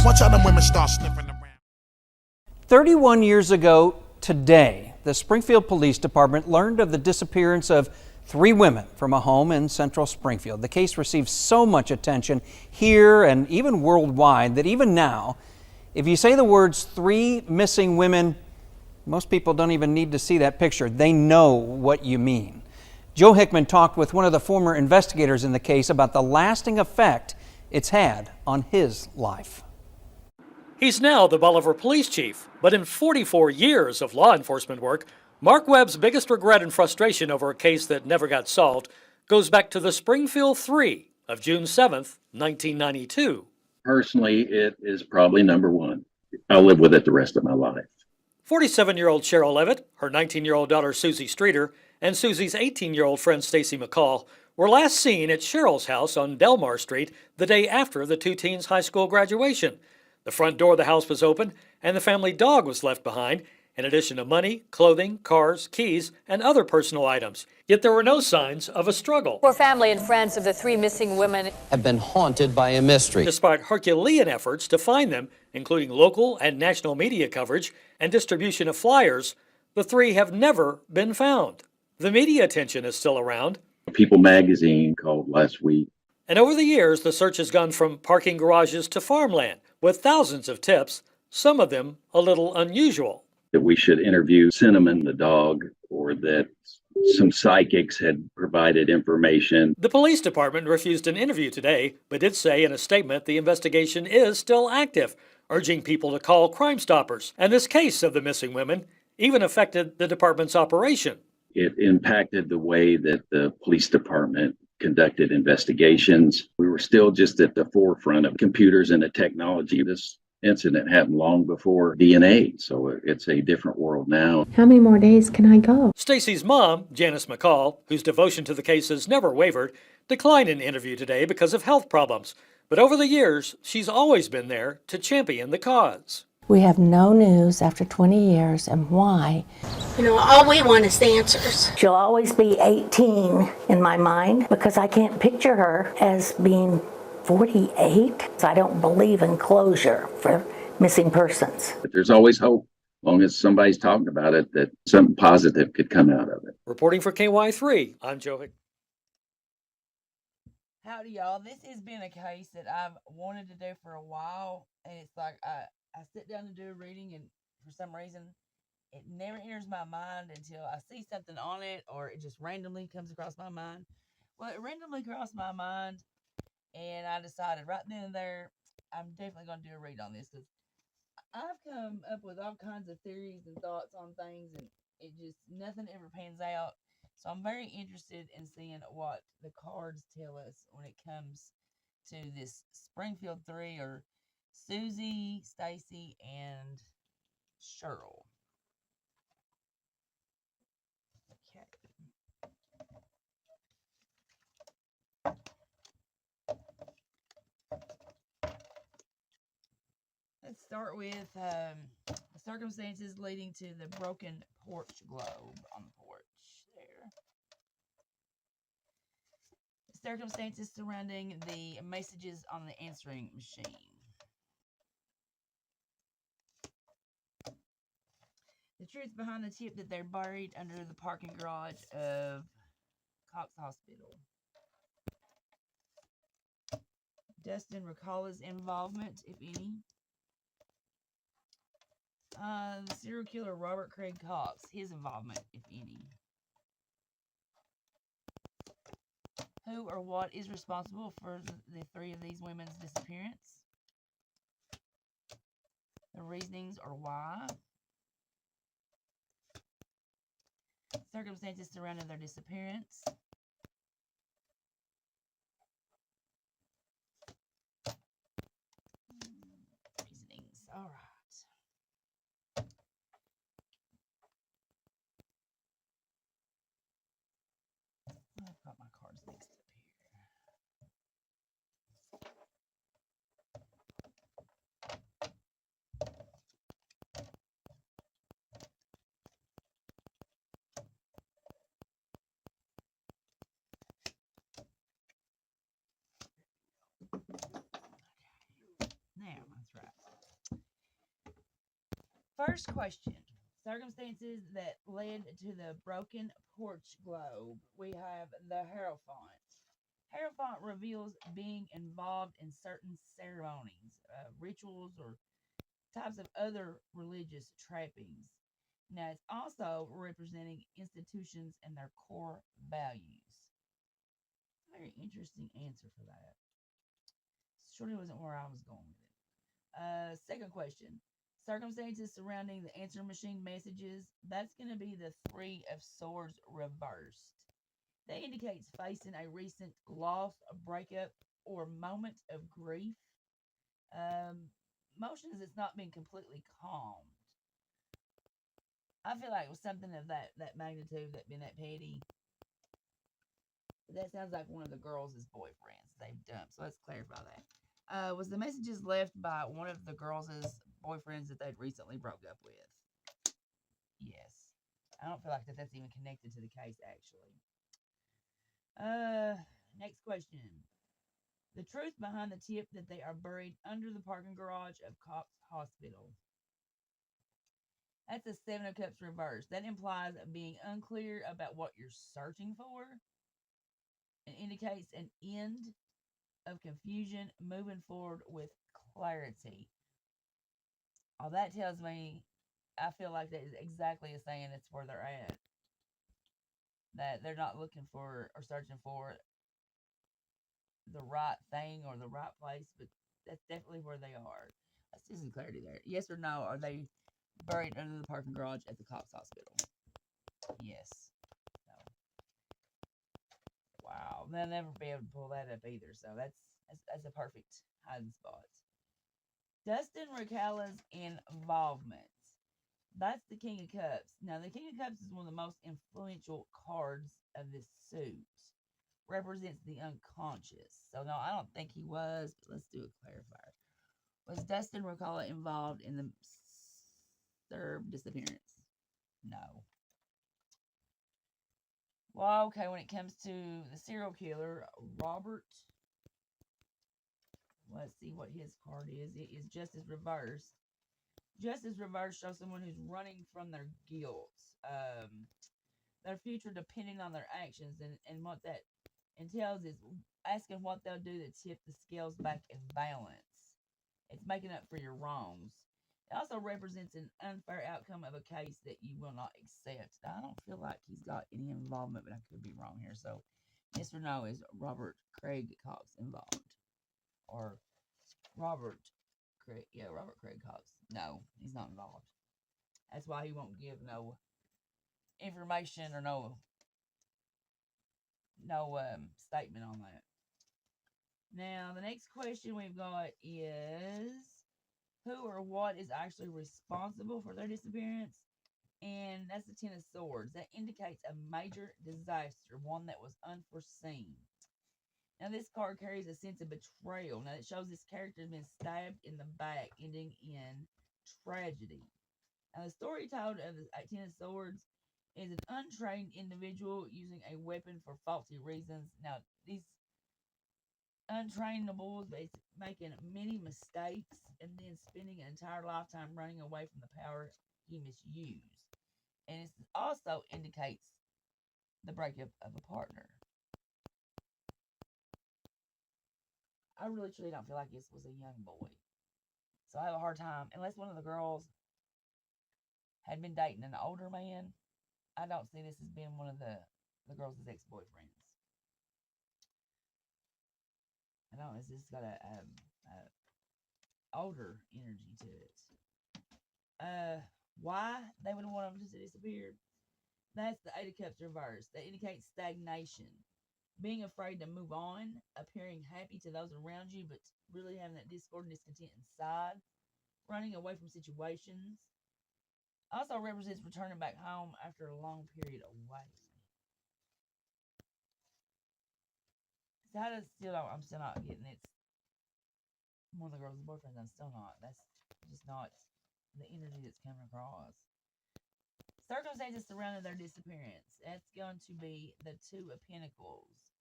Watch how them women start sniffing around. 31 years ago today, the Springfield Police Department learned of the disappearance of 3 women from a home in central Springfield. The case received so much attention here and even worldwide that even now, if you say the words 3 missing women, most people don't even need to see that picture. They know what you mean. Joe Hickman talked with one of the former investigators in the case about the lasting effect it's had on his life. He's now the Bolivar police chief, but in 44 years of law enforcement work, Mark Webb's biggest regret and frustration over a case that never got solved goes back to the Springfield 3 of June 7th, 1992. Personally, it is probably number one. I'll live with it the rest of my life. 47-year-old Sherrill Levitt, her 19-year-old daughter Susie Streeter, and Susie's 18-year-old friend Stacy McCall were last seen at Sherrill's house on Delmar Street the day after the 2 teens' high school graduation. The front door of the house was open, and the family dog was left behind, in addition to money, clothing, cars, keys, and other personal items. Yet there were no signs of a struggle. For family and friends of the 3 missing women have been haunted by a mystery. Despite Herculean efforts to find them, including local and national media coverage and distribution of flyers, the 3 have never been found. The media attention is still around. People magazine called last week. And over the years, the search has gone from parking garages to farmland, with thousands of tips, some of them a little unusual. That we should interview Cinnamon the dog, or that some psychics had provided information. The police department refused an interview today, but did say in a statement the investigation is still active, urging people to call Crime Stoppers. And this case of the missing women even affected the department's operation. It impacted the way that the police department conducted investigations. We were still just at the forefront of computers and the technology. This incident happened long before DNA, so it's a different world now. How many more days can I go? Stacy's mom, Janice McCall, whose devotion to the case has never wavered, declined an interview today because of health problems. But over the years, she's always been there to champion the cause. We have no news after 20 years, and why? You know, all we want is answers. She'll always be 18 in my mind because I can't picture her as being 48. So I don't believe in closure for missing persons. But there's always hope, as long as somebody's talking about it, that something positive could come out of it. Reporting for KY3, I'm Joe Hick. Howdy, y'all. This has been a case that I've wanted to do for a while, and it's like I sit down to do a reading, and for some reason, it never enters my mind until I see something on it, or it just randomly comes across my mind. Well, it randomly crossed my mind, and I decided right then and there, I'm definitely going to do a read on this, because I've come up with all kinds of theories and thoughts on things, and it just, nothing ever pans out. So I'm very interested in seeing what the cards tell us when it comes to this Springfield 3, or Susie, Stacy, and Sherrill. Okay. Let's start with the circumstances leading to the broken porch globe on the porch there. The circumstances surrounding the messages on the answering machine. The truth behind the tip that they're buried under the parking garage of Cox Hospital. Dustin Riccola's involvement, if any. The serial killer Robert Craig Cox, his involvement, if any. Who or what is responsible for the 3 of these women's disappearance? The reasonings or why. Circumstances surrounding their disappearance. Reasonings. All right. I've got my cards mixed up here. Now, that's right. First question. Circumstances that led to the broken porch globe. We have the Hierophant. Hierophant reveals being involved in certain ceremonies, rituals, or types of other religious trappings. Now, it's also representing institutions and their core values. Very interesting answer for that. Surely wasn't where I was going with it. Second question. Circumstances surrounding the answer machine messages. That's going to be the Three of Swords reversed. That indicates facing a recent loss, a breakup, or moment of grief. Motions that's not been completely calmed. I feel like it was something of that magnitude, that been that petty. But that sounds like one of the girls' boyfriends they've dumped. So let's clarify that. Was the messages left by one of the girls' boyfriends that they'd recently broke up with? Yes. I don't feel like that's even connected to the case, actually. Next question. The truth behind the tip that they are buried under the parking garage of Cox Hospital. That's a Seven of Cups reversed. That implies being unclear about what you're searching for. It indicates an end of confusion, moving forward with clarity. All that tells me, I feel like that is exactly a saying it's where they're at. That they're not looking for or searching for the right thing or the right place, but that's definitely where they are. Let's see some clarity there. Yes or no, are they buried under the parking garage at the Cox Hospital? Yes. No. Wow. They'll never be able to pull that up either, so that's a perfect hiding spot. Dustin Ricala's involvement. That's the King of Cups. Now, the King of Cups is one of the most influential cards of this suit. Represents the unconscious. So, no, I don't think he was, but let's do a clarifier. Was Dustin Ricala involved in the Serb disappearance? No. Well, okay, when it comes to the serial killer, Robert, let's see what his card is. It is Justice Reversed. Justice Reversed shows someone who's running from their guilt, their future depending on their actions, and what that entails is asking what they'll do to tip the scales back in balance. It's making up for your wrongs. It also represents an unfair outcome of a case that you will not accept. I don't feel like he's got any involvement, but I could be wrong here. So, yes or no, is Robert Craig Cox involved? Or Robert Craig Cox. No, he's not involved. That's why he won't give no information or no statement on that. Now, the next question we've got is who or what is actually responsible for their disappearance? And that's the Ten of Swords. That indicates a major disaster, one that was unforeseen. Now, this card carries a sense of betrayal. Now, it shows this character has been stabbed in the back, ending in tragedy. Now, the story told of the Ten of Swords is an untrained individual using a weapon for faulty reasons. Now, these untrainables making many mistakes and then spending an entire lifetime running away from the power he misused. And it also indicates the breakup of a partner. I really truly don't feel like this was a young boy. So I have a hard time, unless one of the girls had been dating an older man, I don't see this as being one of the girls' ex-boyfriends. I don't know, it's just got a older energy to it. Why they would want them to disappear? That's the Eight of Cups reversed. That indicates stagnation. Being afraid to move on, appearing happy to those around you, but really having that discord and discontent inside, running away from situations. Also represents returning back home after a long period away. So I'm still not getting it. It's one of the girls' boyfriends. I'm still not. That's just not the energy that's coming across. Circumstances surrounding their disappearance. That's going to be the Two of Pentacles.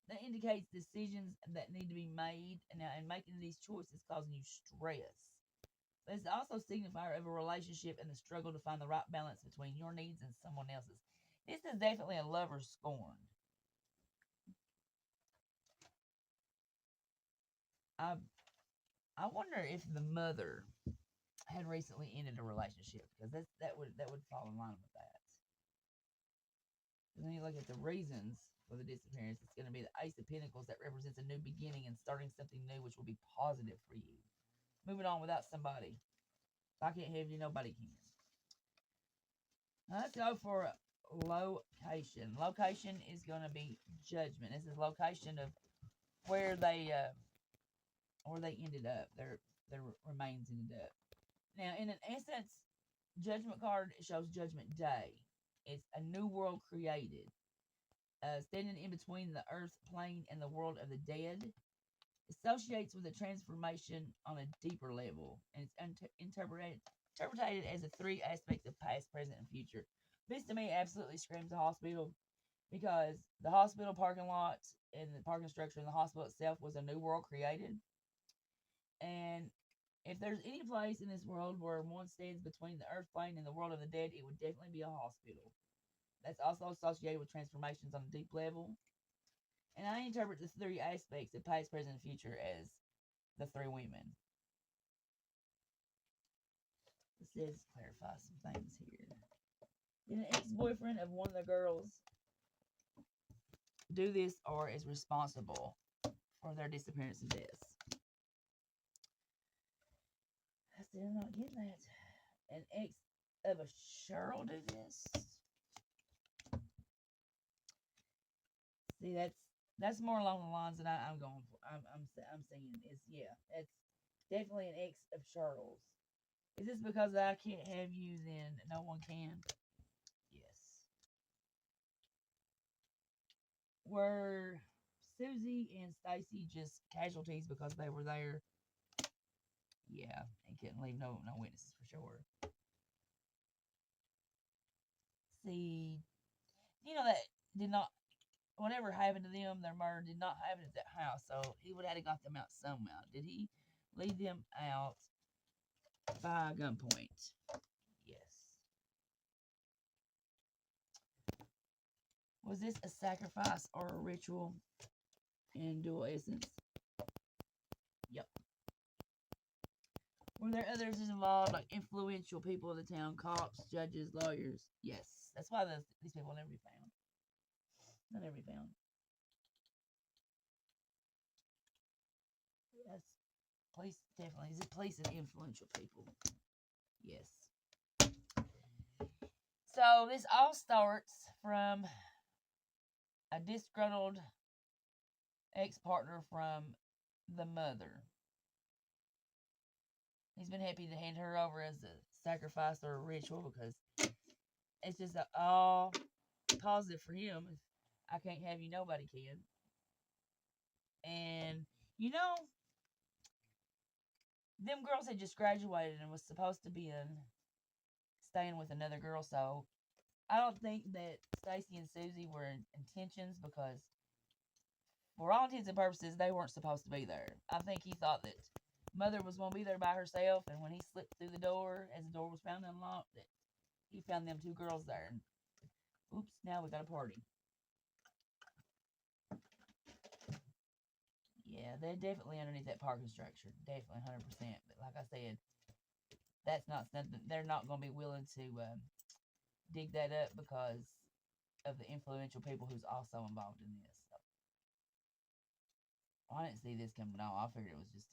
That indicates decisions that need to be made, and making these choices causing you stress. It's also a signifier of a relationship and the struggle to find the right balance between your needs and someone else's. This is definitely a lover scorned. I wonder if the mother had recently ended a relationship, because that would fall in line with that. And then you look at the reasons for the disappearance. It's going to be the Ace of Pentacles that represents a new beginning and starting something new, which will be positive for you. Moving on without somebody. If I can't have you, nobody can. Now let's go for location. Location is going to be Judgment. This is location of where they ended up. Their remains ended up. Now, in an essence, Judgment card shows Judgment Day. It's a new world created, standing in between the earth plane and the world of the dead. Associates with a transformation on a deeper level, and it's interpreted as the three aspects of past, present, and future. This to me absolutely screams the hospital, because the hospital parking lot and the parking structure in the hospital itself was a new world created. And if there's any place in this world where one stands between the earth plane and the world of the dead, it would definitely be a hospital. That's also associated with transformations on a deep level. And I interpret the three aspects of past, present, and future as the three women. Let's clarify some things here. Did an ex-boyfriend of one of the girls do this or is responsible for their disappearance and deaths? I still not getting that. An ex of a Sherrill do this? See, that's more along the lines that I'm going for. I'm saying is, yeah, it's definitely an ex of Sherrill's. Is this because I can't have you, then no one can? Yes. Were Susie and Stacy just casualties because they were there? Yeah, and couldn't leave no witnesses for sure. See, you know that did not, whatever happened to them, their murder did not happen at that house, so he would have got them out somehow. Did he lead them out by gunpoint? Yes. Was this a sacrifice or a ritual in dual essence? Yep. Were there others involved, like influential people of the town, cops, judges, lawyers? Yes. That's why these people will never be found. They'll never be found. Yes. Police, definitely. Is it police and influential people? Yes. So this all starts from a disgruntled ex-partner from the mother. He's been happy to hand her over as a sacrifice or a ritual, because it's just all positive for him. If I can't have you, nobody can. And, you know, them girls had just graduated and was supposed to be staying with another girl, so I don't think that Stacy and Susie were in intentions, because for all intents and purposes, they weren't supposed to be there. I think he thought that mother was going to be there by herself, and when he slipped through the door, as the door was found unlocked, that he found them two girls there. And oops, now we got a party. Yeah, they're definitely underneath that parking structure. Definitely 100%. But like I said, that's not something, they're not going to be willing to dig that up because of the influential people who's also involved in this. So, I didn't see this coming on. I figured it was just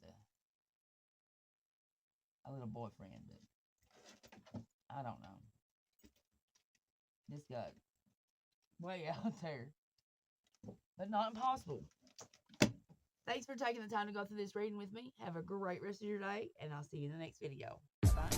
a little boyfriend, but I don't know. This got way out there, but not impossible. Thanks for taking the time to go through this reading with me. Have a great rest of your day, and I'll see you in the next video. Bye.